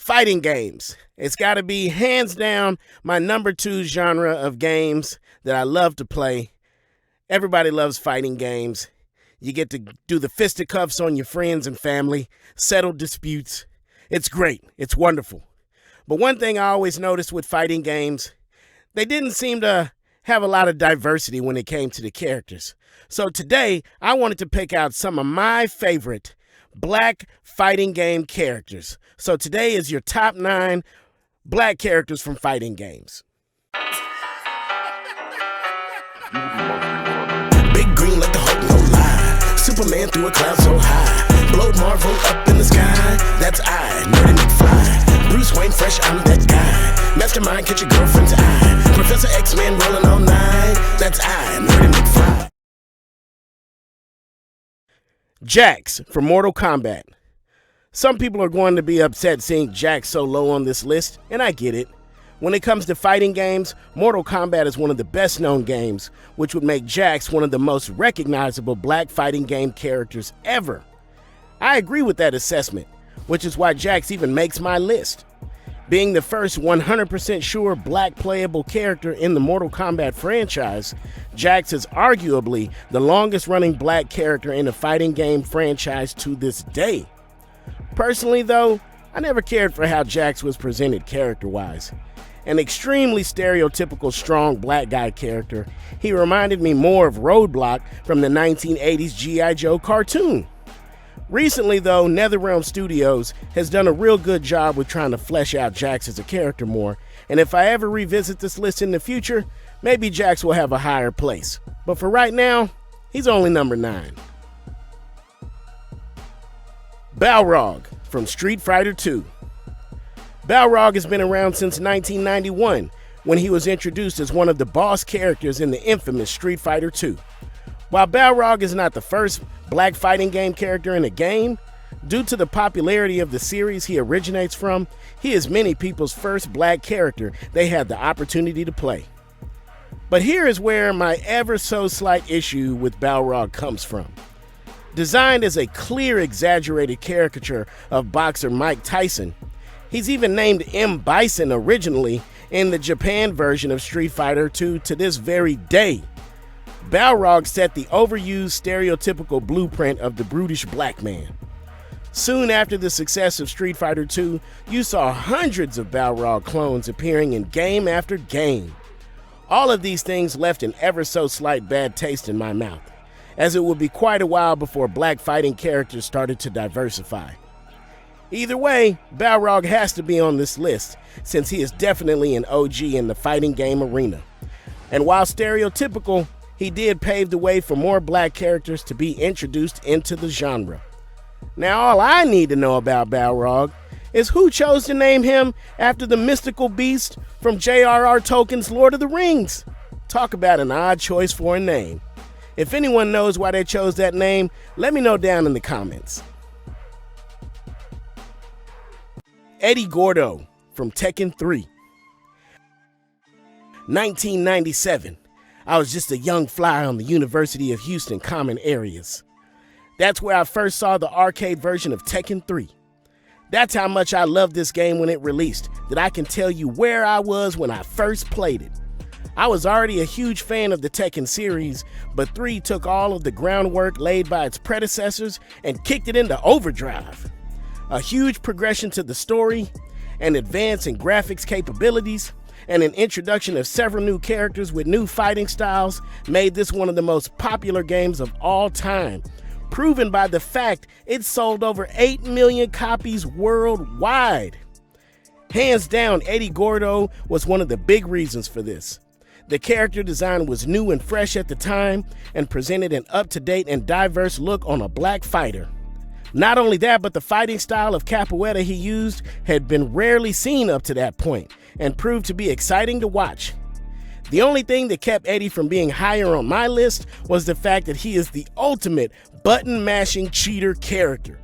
Fighting games. It's got to be hands down my number 2 genre of games that I love to play. Everybody loves fighting games. You get to do the fisticuffs on your friends and family, settle disputes. It's great. It's wonderful. But one thing I always noticed with fighting games, they didn't seem to have a lot of diversity when it came to the characters. So today, I wanted to pick out some of my favorite black fighting game characters. So today is your top 9 black characters from fighting games. Big green like the Hulk, no lie. Superman through a cloud so high. Blowed Marvel up in the sky. That's I, Nerdy McFly. Bruce Wayne fresh, I'm that guy. Mastermind, catch your girlfriend's eye. Professor X-Men rolling all night. That's I, Nerdy McFly. Jax from Mortal Kombat. Some people are going to be upset seeing Jax so low on this list, and I get it. When it comes to fighting games, Mortal Kombat is one of the best known games, which would make Jax one of the most recognizable black fighting game characters ever. I agree with that assessment, which is why Jax even makes my list. Being the first 100% sure black playable character in the Mortal Kombat franchise, Jax is arguably the longest running black character in the fighting game franchise to this day. Personally though, I never cared for how Jax was presented character-wise. An extremely stereotypical strong black guy character, he reminded me more of Roadblock from the 1980s G.I. Joe cartoon. Recently though, NetherRealm Studios has done a real good job with trying to flesh out Jax as a character more, and if I ever revisit this list in the future, maybe Jax will have a higher place. But for right now, he's only number 9. Balrog from Street Fighter II. Balrog has been around since 1991, when he was introduced as one of the boss characters in the infamous Street Fighter II. While Balrog is not the first black fighting game character in a game, due to the popularity of the series he originates from, he is many people's first black character they had the opportunity to play. But here is where my ever so slight issue with Balrog comes from. Designed as a clear exaggerated caricature of boxer Mike Tyson, he's even named M. Bison originally in the Japan version of Street Fighter II to this very day. Balrog set the overused stereotypical blueprint of the brutish black man. Soon after the success of Street Fighter II, you saw hundreds of Balrog clones appearing in game after game. All of these things left an ever so slight bad taste in my mouth, as it would be quite a while before black fighting characters started to diversify. Either way, Balrog has to be on this list, since he is definitely an OG in the fighting game arena. And while stereotypical, he did pave the way for more black characters to be introduced into the genre. Now all I need to know about Balrog is who chose to name him after the mystical beast from J.R.R. Tolkien's Lord of the Rings. Talk about an odd choice for a name. If anyone knows why they chose that name, let me know down in the comments. Eddie Gordo from Tekken 3. 1997. I was just a young fly on the University of Houston common areas. That's where I first saw the arcade version of Tekken 3. That's how much I loved this game when it released, that I can tell you where I was when I first played it. I was already a huge fan of the Tekken series, but 3 took all of the groundwork laid by its predecessors and kicked it into overdrive. A huge progression to the story, an advance in graphics capabilities, and an introduction of several new characters with new fighting styles made this one of the most popular games of all time, proven by the fact it sold over 8 million copies worldwide. Hands down, Eddie Gordo was one of the big reasons for this. The character design was new and fresh at the time and presented an up-to-date and diverse look on a black fighter. Not only that, but the fighting style of capoeira he used had been rarely seen up to that point and proved to be exciting to watch. The only thing that kept Eddie from being higher on my list was the fact that he is the ultimate button-mashing cheater character.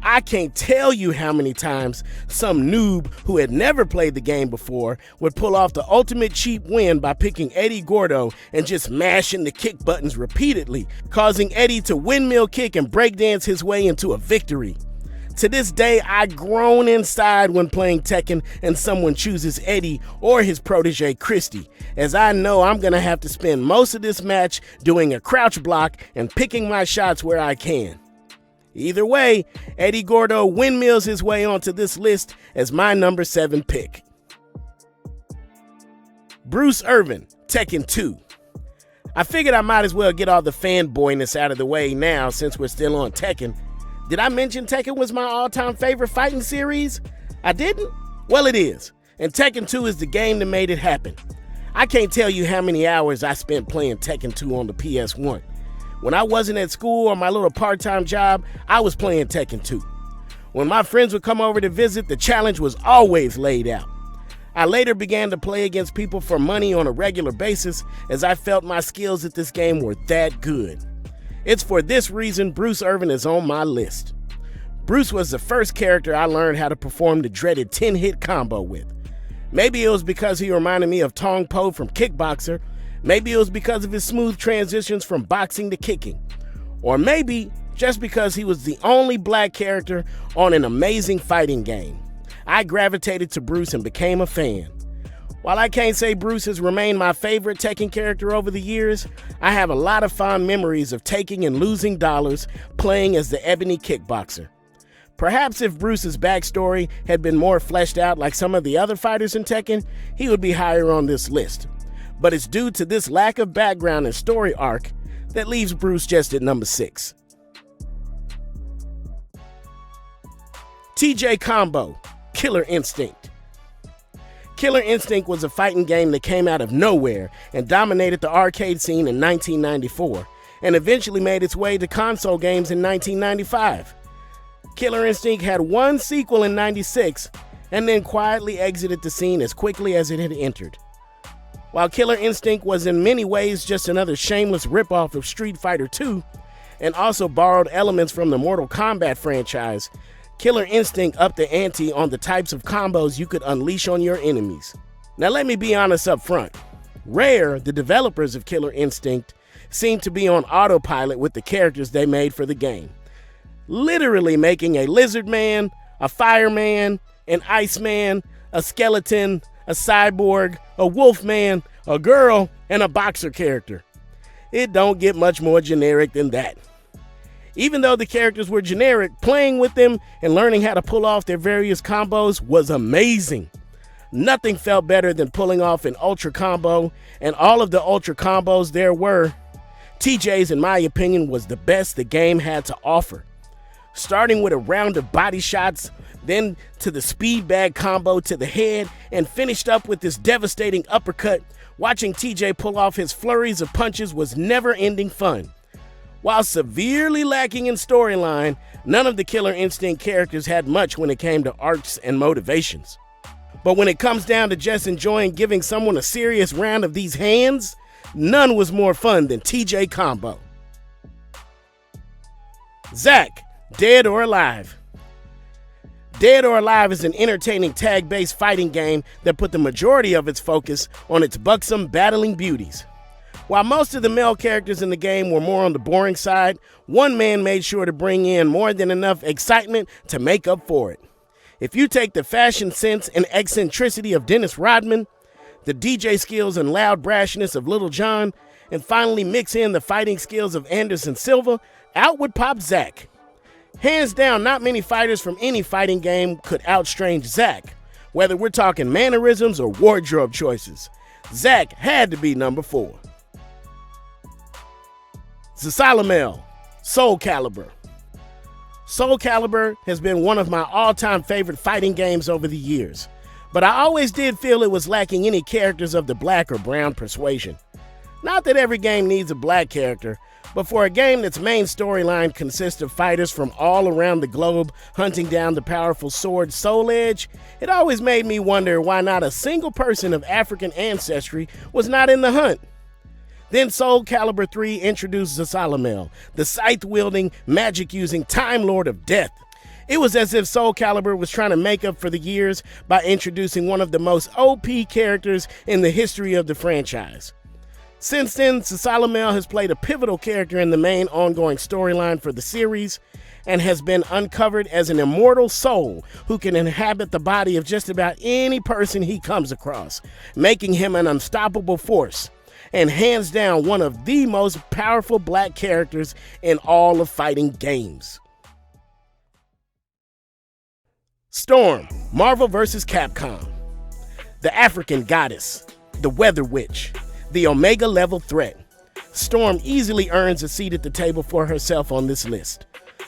I can't tell you how many times some noob who had never played the game before would pull off the ultimate cheap win by picking Eddie Gordo and just mashing the kick buttons repeatedly, causing Eddie to windmill kick and breakdance his way into a victory. To this day, I groan inside when playing Tekken and someone chooses Eddie or his protege Christy, as I know I'm gonna have to spend most of this match doing a crouch block and picking my shots where I can. Either way, Eddie Gordo windmills his way onto this list as my number 7 pick. Bruce Irvin, Tekken 2. I figured I might as well get all the fanboyness out of the way now since we're still on Tekken. Did I mention Tekken was my all-time favorite fighting series? I didn't? Well, it is. And Tekken 2 is the game that made it happen. I can't tell you how many hours I spent playing Tekken 2 on the PS1. When I wasn't at school or my little part-time job, I was playing Tekken 2. When my friends would come over to visit, the challenge was always laid out. I later began to play against people for money on a regular basis as I felt my skills at this game were that good. It's for this reason Bruce Irvin is on my list. Bruce was the first character I learned how to perform the dreaded 10-hit combo with. Maybe it was because he reminded me of Tong Po from Kickboxer. Maybe it was because of his smooth transitions from boxing to kicking. Or maybe just because he was the only black character on an amazing fighting game. I gravitated to Bruce and became a fan. While I can't say Bruce has remained my favorite Tekken character over the years, I have a lot of fond memories of taking and losing dollars playing as the Ebony Kickboxer. Perhaps if Bruce's backstory had been more fleshed out like some of the other fighters in Tekken, he would be higher on this list. But it's due to this lack of background and story arc that leaves Bruce just at number 6. TJ Combo, Killer Instinct. Killer Instinct was a fighting game that came out of nowhere and dominated the arcade scene in 1994, and eventually made its way to console games in 1995. Killer Instinct had one sequel in '96, and then quietly exited the scene as quickly as it had entered. While Killer Instinct was in many ways just another shameless ripoff of Street Fighter II, and also borrowed elements from the Mortal Kombat franchise, Killer Instinct upped the ante on the types of combos you could unleash on your enemies. Now let me be honest up front. Rare, the developers of Killer Instinct, seemed to be on autopilot with the characters they made for the game. Literally making a lizard man, a fireman, an iceman, a skeleton, a cyborg, a wolf man, a girl, and a boxer character. It don't get much more generic than that. Even though the characters were generic, playing with them and learning how to pull off their various combos was amazing. Nothing felt better than pulling off an ultra combo, and all of the ultra combos there were, TJ's in my opinion was the best the game had to offer. Starting with a round of body shots, then to the speed bag combo to the head, and finished up with this devastating uppercut, watching TJ pull off his flurries of punches was never-ending fun. While severely lacking in storyline, none of the Killer Instinct characters had much when it came to arcs and motivations. But when it comes down to just enjoying giving someone a serious round of these hands, none was more fun than TJ Combo. Zack, Dead or Alive. Dead or Alive is an entertaining tag-based fighting game that put the majority of its focus on its buxom battling beauties. While most of the male characters in the game were more on the boring side, one man made sure to bring in more than enough excitement to make up for it. If you take the fashion sense and eccentricity of Dennis Rodman, the DJ skills and loud brashness of Little John, and finally mix in the fighting skills of Anderson Silva, out would pop Zack. Hands down, not many fighters from any fighting game could outstrange Zack, whether we're talking mannerisms or wardrobe choices. Zack had to be number 4. Soulcalibur, Soulcalibur. Soulcalibur has been one of my all-time favorite fighting games over the years, but I always did feel it was lacking any characters of the black or brown persuasion. Not that every game needs a black character, but for a game that's main storyline consists of fighters from all around the globe hunting down the powerful sword Soul Edge, it always made me wonder why not a single person of African ancestry was not in the hunt. Then Soulcalibur 3 introduced Soulcalibur, the scythe-wielding, magic-using Time Lord of Death. It was as if Soulcalibur was trying to make up for the years by introducing one of the most OP characters in the history of the franchise. Since then, Soulcalibur has played a pivotal character in the main ongoing storyline for the series, and has been uncovered as an immortal soul who can inhabit the body of just about any person he comes across, making him an unstoppable force, and hands down one of the most powerful black characters in all of fighting games. Storm, Marvel vs. Capcom. The African goddess, the weather witch, the Omega level threat. Storm easily earns a seat at the table for herself on this list.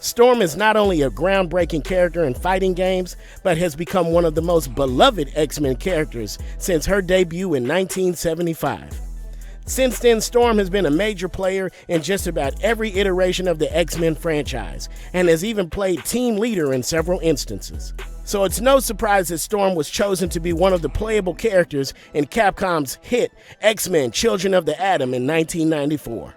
Storm is not only a groundbreaking character in fighting games, but has become one of the most beloved X-Men characters since her debut in 1975. Since then, Storm has been a major player in just about every iteration of the X-Men franchise, and has even played team leader in several instances. So it's no surprise that Storm was chosen to be one of the playable characters in Capcom's hit X-Men Children of the Atom in 1994.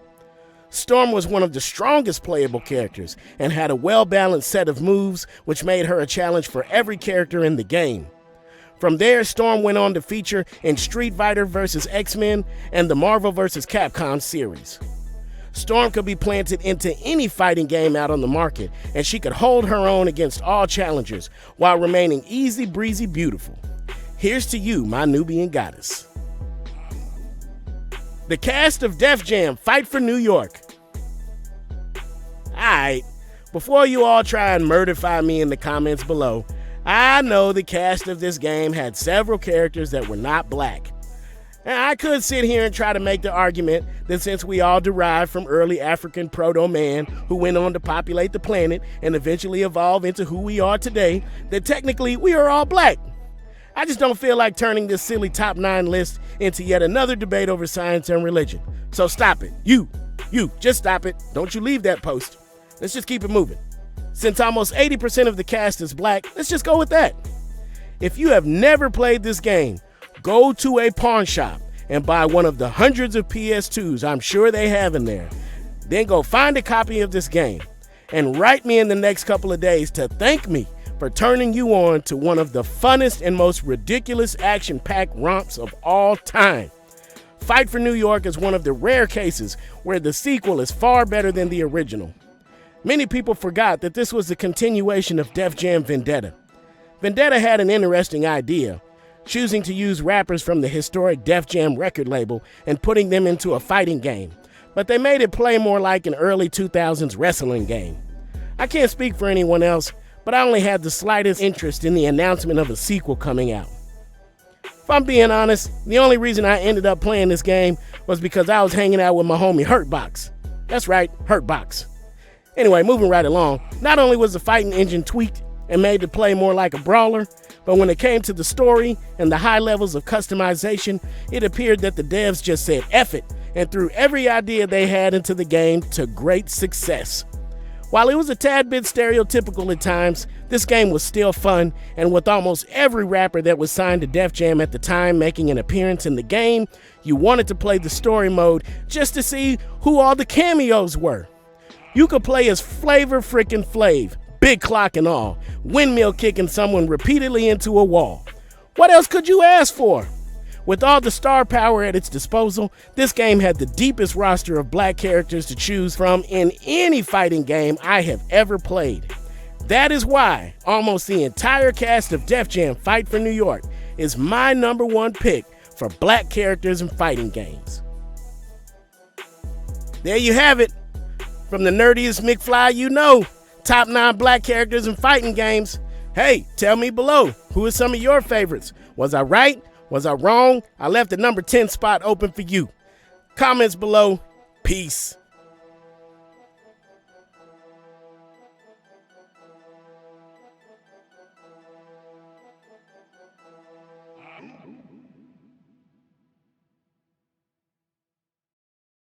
Storm was one of the strongest playable characters and had a well-balanced set of moves which made her a challenge for every character in the game. From there, Storm went on to feature in Street Fighter vs. X-Men and the Marvel vs. Capcom series. Storm could be planted into any fighting game out on the market, and she could hold her own against all challengers while remaining easy breezy beautiful. Here's to you, my Nubian goddess. The cast of Def Jam Fight for New York. Alright, before you all try and murderfy me in the comments below, I know the cast of this game had several characters that were not black. And I could sit here and try to make the argument that since we all derived from early African proto-man who went on to populate the planet and eventually evolve into who we are today, that technically we are all black. I just don't feel like turning this silly top 9 list into yet another debate over science and religion. So stop it. You, just stop it. Don't you leave that post. Let's just keep it moving. Since almost 80% of the cast is black, let's just go with that. If you have never played this game, go to a pawn shop and buy one of the hundreds of PS2s I'm sure they have in there. Then go find a copy of this game and write me in the next couple of days to thank me for turning you on to one of the funnest and most ridiculous action-packed romps of all time. Fight for New York is one of the rare cases where the sequel is far better than the original. Many people forgot that this was the continuation of Def Jam Vendetta. Vendetta had an interesting idea, choosing to use rappers from the historic Def Jam record label and putting them into a fighting game, but they made it play more like an early 2000s wrestling game. I can't speak for anyone else, but I only had the slightest interest in the announcement of a sequel coming out. If I'm being honest, the only reason I ended up playing this game was because I was hanging out with my homie Hurtbox. That's right, Hurtbox. Anyway, moving right along, not only was the fighting engine tweaked and made to play more like a brawler, but when it came to the story and the high levels of customization, it appeared that the devs just said F it and threw every idea they had into the game to great success. While it was a tad bit stereotypical at times, this game was still fun, and with almost every rapper that was signed to Def Jam at the time making an appearance in the game, you wanted to play the story mode just to see who all the cameos were. You could play as Flavor Frickin' Flav, big clock and all, windmill kicking someone repeatedly into a wall. What else could you ask for? With all the star power at its disposal, this game had the deepest roster of black characters to choose from in any fighting game I have ever played. That is why almost the entire cast of Def Jam Fight for New York is my #1 pick for black characters in fighting games. There you have it. From the nerdiest McFly you know, top 9 black characters in fighting games. Hey, tell me below, who are some of your favorites? Was I right? Was I wrong? I left the number 10 spot open for you. Comments below. Peace.